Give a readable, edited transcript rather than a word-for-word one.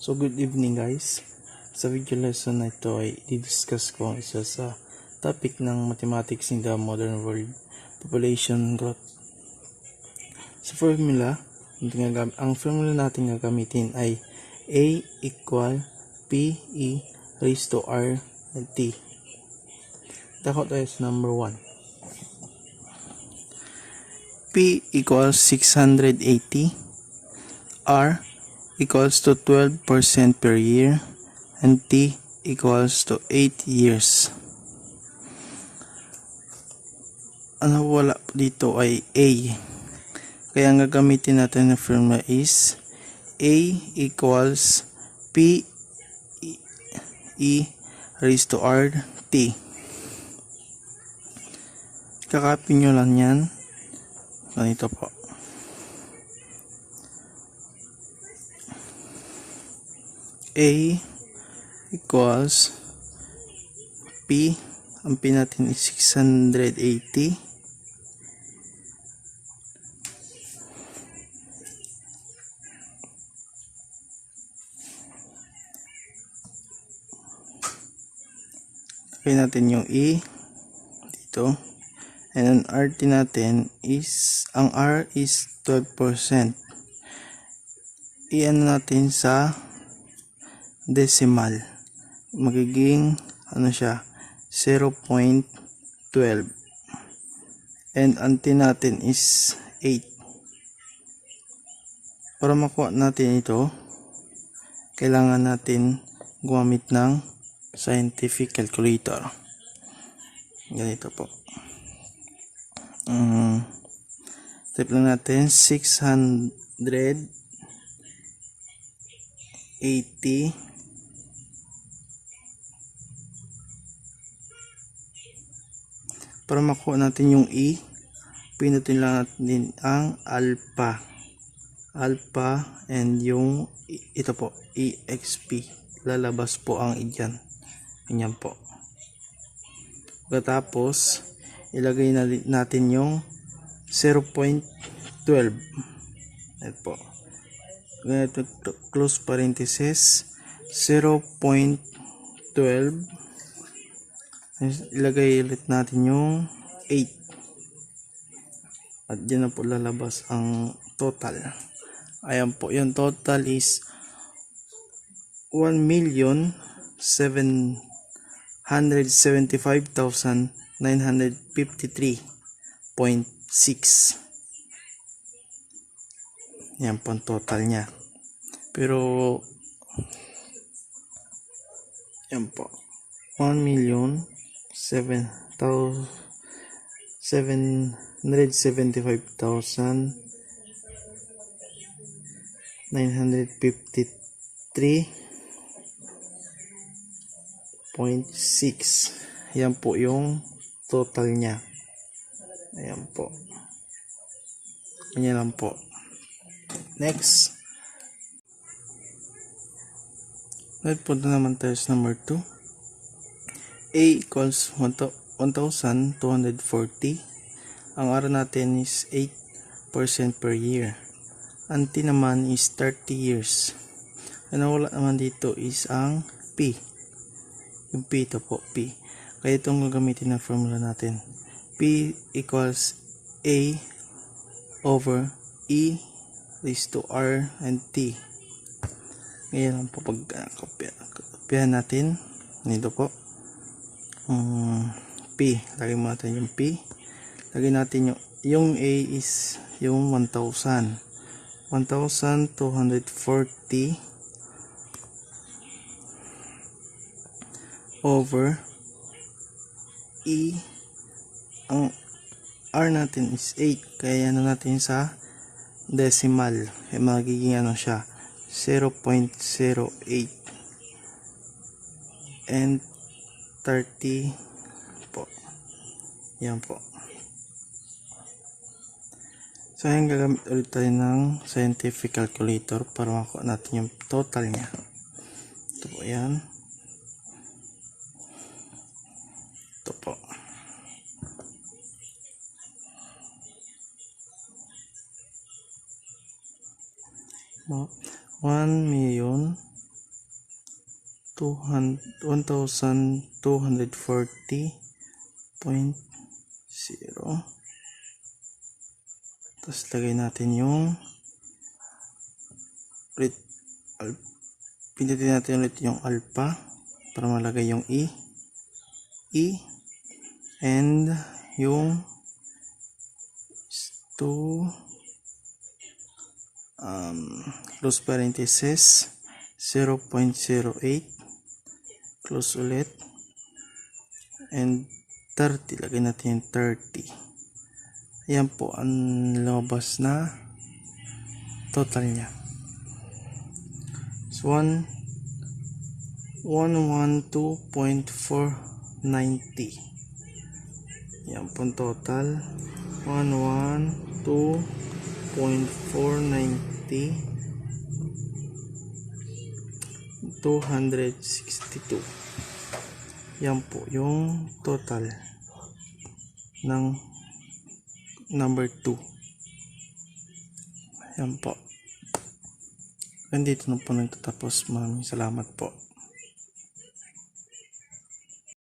So good evening guys. Sa video lesson na ito ay i-discuss ko ang isa sa topic ng mathematics in the modern world, population growth. Sa formula, ang formula natin gagamitin ay A equal PE raised to R and T. Takot tayo sa number 1. P equals 680, R equals to 12% per year, and T equals to 8 years. Ano wala dito ay A. Kaya ang gagamitin natin na formula is A equals P E raised to R T. Kakapin nyo lang yan. Ganito po. A equals P, ang P natin is 680, natin yung E dito, and ang RT natin is, ang R is 12%. I-ano natin sa decimal, magiging ano siya, 0.12, and ang T natin is 8. Para makuha natin ito, kailangan natin gumamit ng scientific calculator. Ganito po. Type lang natin 680 para makuha natin yung E. Pinutin lang natin ang alpha, and yung ito po, EXP, lalabas po ang E dyan. Ganyan po. Pagkatapos ilagay natin yung 0.12. Ito po, ganito, close parenthesis, 0.12. Ilagay ulit natin yung 8. At dyan na po lalabas ang total. Ayan po, yung total is 1,775,953.6. Yan po ang total niya. Pero yan po, 1,775,953.6. Yan po yung total niya. Ayan po. Ganyan lang po. Next. Punta naman tayo sa number 2. A equals 1,240. Ang R natin is 8% per year. Ang T naman is 30 years. Ang wala naman dito is ang P. Yung P, ito po, P. Kaya itong gagamitin na formula natin. P equals A over E raised to R and T. Ngayon lang po pag kopyahan natin. Nito po. P. Lagay mo natin yung P. Lagay natin yung A is yung 1,000. 1,240 over E. Ang R natin is 8. Kaya ano natin sa decimal. Magiging ano siya, 0.08 and 30 po. Yan po. So ayan, gagamit ulit tayo ng scientific calculator para makuha natin yung total niya. Ito po yan. Ito po. No? 1,000,000 1,240.0. Tapos lagay natin yung pindutin natin ulit yung alpha para malagay yung E and yung close parenthesis 0.08 close ulit and 30, lagay natin yung 30. Ayan po ang lumabas na total niya. So 112.490. Yan po total. 112.490. 262. Yan po yung total ng number 2. Yan po. Nandito na po nagtatapos. Maraming salamat po.